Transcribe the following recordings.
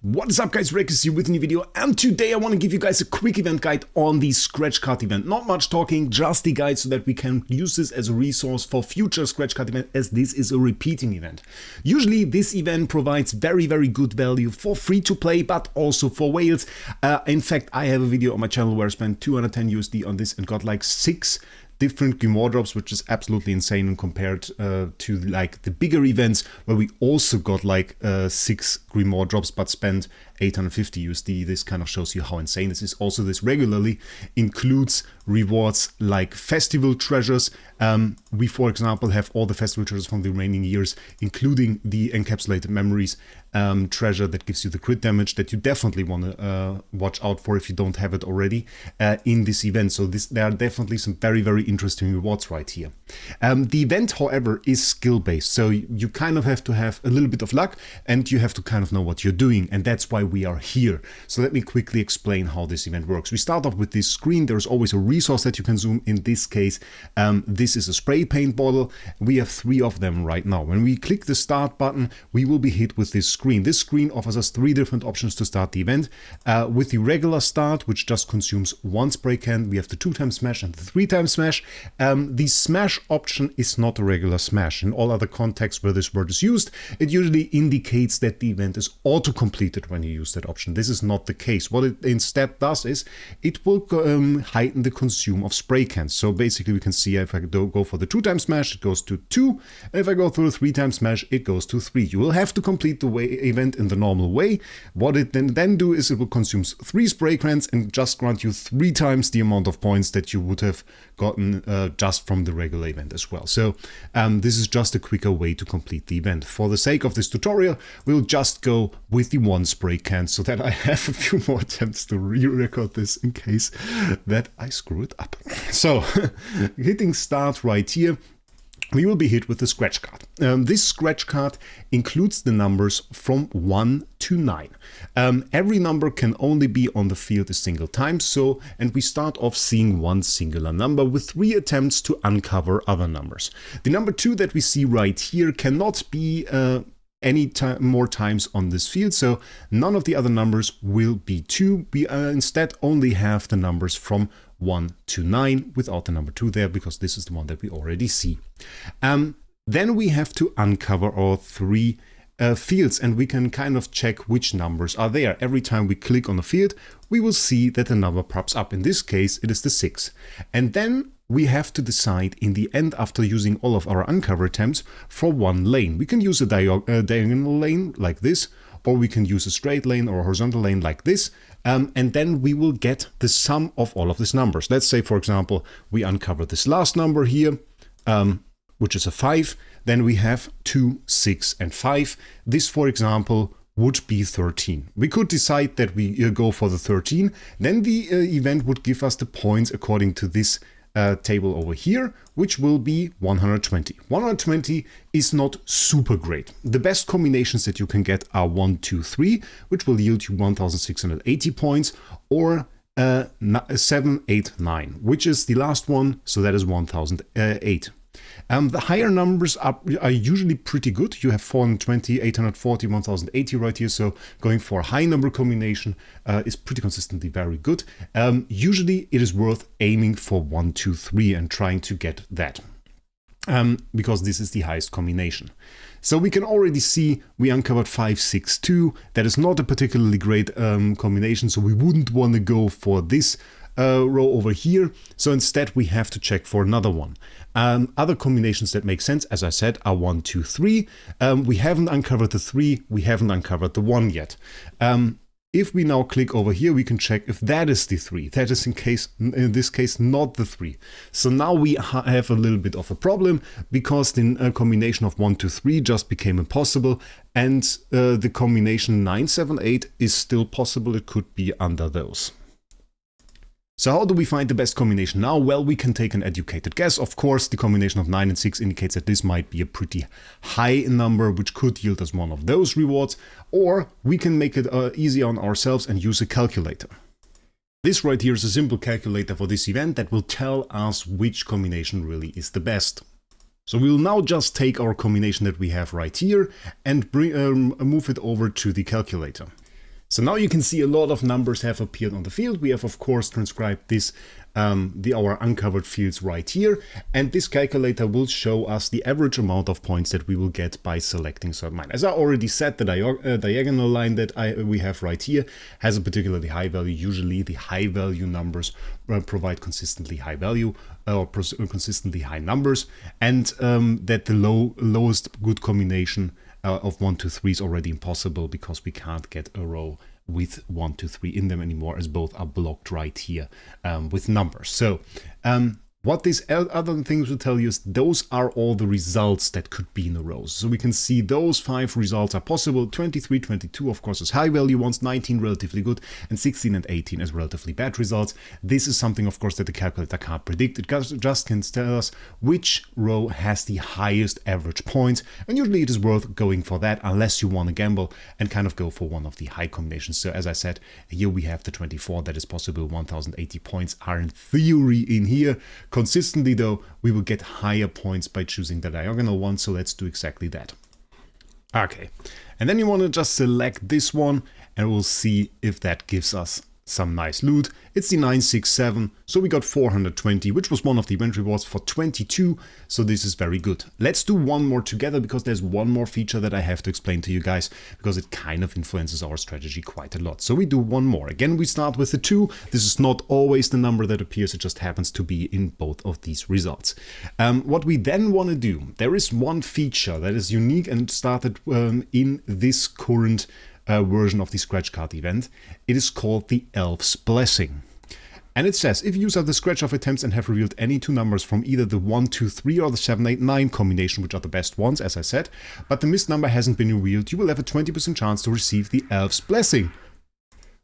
What is up guys, Wraec is here with a new video, and today I want to give you guys a quick event guide on the Scratchcard event. Not much talking, just the guide so that we can use this as a resource for future Scratchcard event, as this is a repeating event. Usually this event provides very good value for free to play, but also for whales. In fact, I have a video on my channel where I spent 210 USD on this and got like 6 different grimoire drops, which is absolutely insane when compared to like the bigger events where we also got like 6 grimoire drops but spent 850 USD. This kind of shows you how insane this is. Also, this regularly includes rewards like festival treasures. We, for example, have all the festival treasures from the remaining years, including the encapsulated memories treasure that gives you the crit damage that you definitely want to watch out for if you don't have it already in this event. So there are definitely some very interesting rewards right here. The event, however, is skill-based, so you kind of have to have a little bit of luck and you have to kind of know what you're doing, and that's why we are here. So let me quickly explain how this event works. We start off with this screen. There's always a resource that you can zoom. In this case, this is a spray paint bottle. We have 3 of them right now. When we click the start button, we will be hit with this screen. This screen offers us 3 different options to start the event. With the regular start, which just consumes 1 spray can, we have the 2-time smash and the 3-time smash. The smash option is not a regular smash. In all other contexts where this word is used, it usually indicates that the event is auto-completed when you use that option. This is not the case. What it instead does is it will heighten the consume of spray cans. So basically we can see if I go for the 2-time smash, it goes to 2, and if I go through the 3-time smash, it goes to 3. You will have to complete the event in the normal way. What it then do is it will consume 3 spray cans and just grant you 3 times the amount of points that you would have gotten just from the regular event as well. So this is just a quicker way to complete the event. For the sake of this tutorial, we'll just go with the 1 spray can so that I have a few more attempts to re-record this in case that I screw it up. So hitting start right here, we will be hit with the scratch card. This scratch card includes the numbers from 1 to 9. Every number can only be on the field a single time, and we start off seeing 1 singular number with 3 attempts to uncover other numbers. The number 2 that we see right here cannot be any more times on this field, so none of the other numbers will be 2. We instead only have the numbers from 1 to 9 without the number 2 there, because this is the one that we already see. Then we have to uncover our 3 fields, and we can kind of check which numbers are there. Every time we click on a field, we will see that a number pops up. In this case, it is the 6. And then we have to decide in the end, after using all of our uncover attempts, for 1 lane. We can use a diagonal lane like this, or we can use a straight lane or a horizontal lane like this, and then we will get the sum of all of these numbers. Let's say, for example, we uncover this last number here, which is a 5. Then we have 2, 6, and 5. This, for example, would be 13. We could decide that we go for the 13. Then the event would give us the points according to this table over here, which will be 120. 120 is not super great. The best combinations that you can get are 1, 2, 3, which will yield you 1680 points, or 7, 8, 9, which is the last one, so that is 1008. The higher numbers are usually pretty good. You have 420, 840, 1080 right here, so going for a high number combination is pretty consistently very good. Usually it is worth aiming for 1, 2, 3 and trying to get that, because this is the highest combination. So we can already see we uncovered 5, 6, 2. That is not a particularly great combination, so we wouldn't want to go for this row over here. So instead we have to check for another one. Other combinations that make sense, as I said, are 1, 2, 3. We haven't uncovered the 3, we haven't uncovered the 1 yet. If we now click over here, we can check if that is the 3. That is in this case not the 3. So now we have a little bit of a problem, because the combination of 1, 2, 3 just became impossible, and the combination 9, 7, 8 is still possible. It could be under those. So how do we find the best combination now? Well, we can take an educated guess. Of course, the combination of 9 and 6 indicates that this might be a pretty high number, which could yield us one of those rewards, or we can make it easy on ourselves and use a calculator. This right here is a simple calculator for this event that will tell us which combination really is the best. So we'll now just take our combination that we have right here and move it over to the calculator. So now you can see a lot of numbers have appeared on the field. We have of course transcribed this, our uncovered fields right here, and this calculator will show us the average amount of points that we will get by selecting certain line. As I already said, the diagonal line that we have right here has a particularly high value. Usually the high value numbers provide consistently high value or consistently high numbers, and that the lowest good combination of 1, 2, 3 is already impossible because we can't get a row with 1, 2, 3 in them anymore, as both are blocked right here with numbers. So what these other things will tell you is those are all the results that could be in a row. So we can see those 5 results are possible. 23, 22 of course is high value ones, 19 relatively good, and 16 and 18 as relatively bad results. This is something of course that the calculator can't predict. It just can tell us which row has the highest average points, and usually it is worth going for that unless you want to gamble and kind of go for one of the high combinations. So as I said, here we have the 24 that is possible. 1080 points are in theory in here. Consistently though, we will get higher points by choosing the diagonal one, so let's do exactly that. Okay, and then you want to just select this one and we'll see if that gives us some nice loot. It's the 967, so we got 420, which was one of the event rewards for 22, so this is very good. Let's do one more together because there's one more feature that I have to explain to you guys because it kind of influences our strategy quite a lot. So we do one more. Again, we start with the 2. This is not always the number that appears, it just happens to be in both of these results. What we then want to do, there is one feature that is unique and started in this current version of the Scratchcard event. It is called the Elf's Blessing. And it says, if you use the scratch off attempts and have revealed any 2 numbers from either the 1, 2, 3 or the 7, 8, 9 combination, which are the best ones, as I said, but the missed number hasn't been revealed, you will have a 20% chance to receive the Elf's Blessing,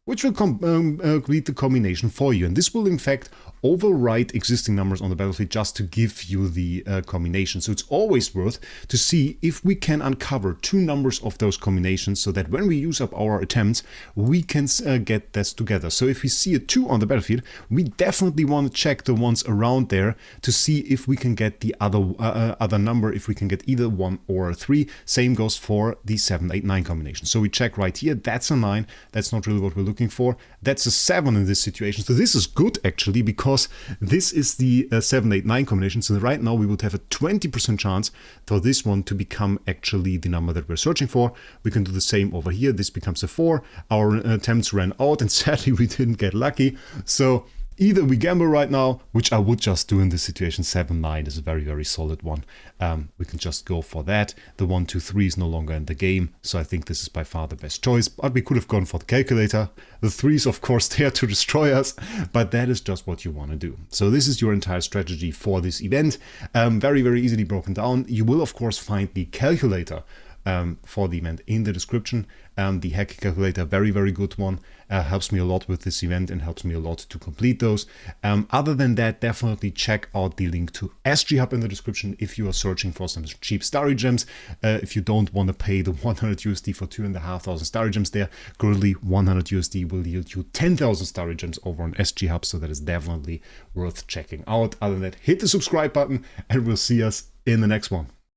which will complete the combination for you. And this will in fact overwrite existing numbers on the battlefield just to give you the combination. So it's always worth to see if we can uncover 2 numbers of those combinations so that when we use up our attempts, we can get this together. So if we see a 2 on the battlefield, we definitely want to check the ones around there to see if we can get the other number, if we can get either 1 or a 3. Same goes for the 7, 8, 9 combination. So we check right here, that's a 9, that's not really what we're looking for. That's a 7 in this situation. So this is good actually, because this is the 7, 8, 9 combination. So right now we would have a 20% chance for this one to become actually the number that we're searching for. We can do the same over here. This becomes a 4. Our attempts ran out and sadly we didn't get lucky. So either we gamble right now, which I would just do in this situation. 7, 9 is a very, very solid one. We can just go for that. The 1, 2, 3 is no longer in the game, so I think this is by far the best choice. But we could have gone for the calculator. The 3 is of course there to destroy us, but that is just what you want to do. So this is your entire strategy for this event. Very, very easily broken down. You will of course find the calculator for the event in the description. The hack calculator, very, very good one, helps me a lot with this event and helps me a lot to complete those. Other than that, definitely check out the link to SG Hub in the description if you are searching for some cheap starry gems. If you don't want to pay the 100 USD for 2,500 starry gems there, currently 100 USD will yield you 10,000 starry gems over on SG Hub, so that is definitely worth checking out. Other than that, hit the subscribe button and we'll see us in the next one.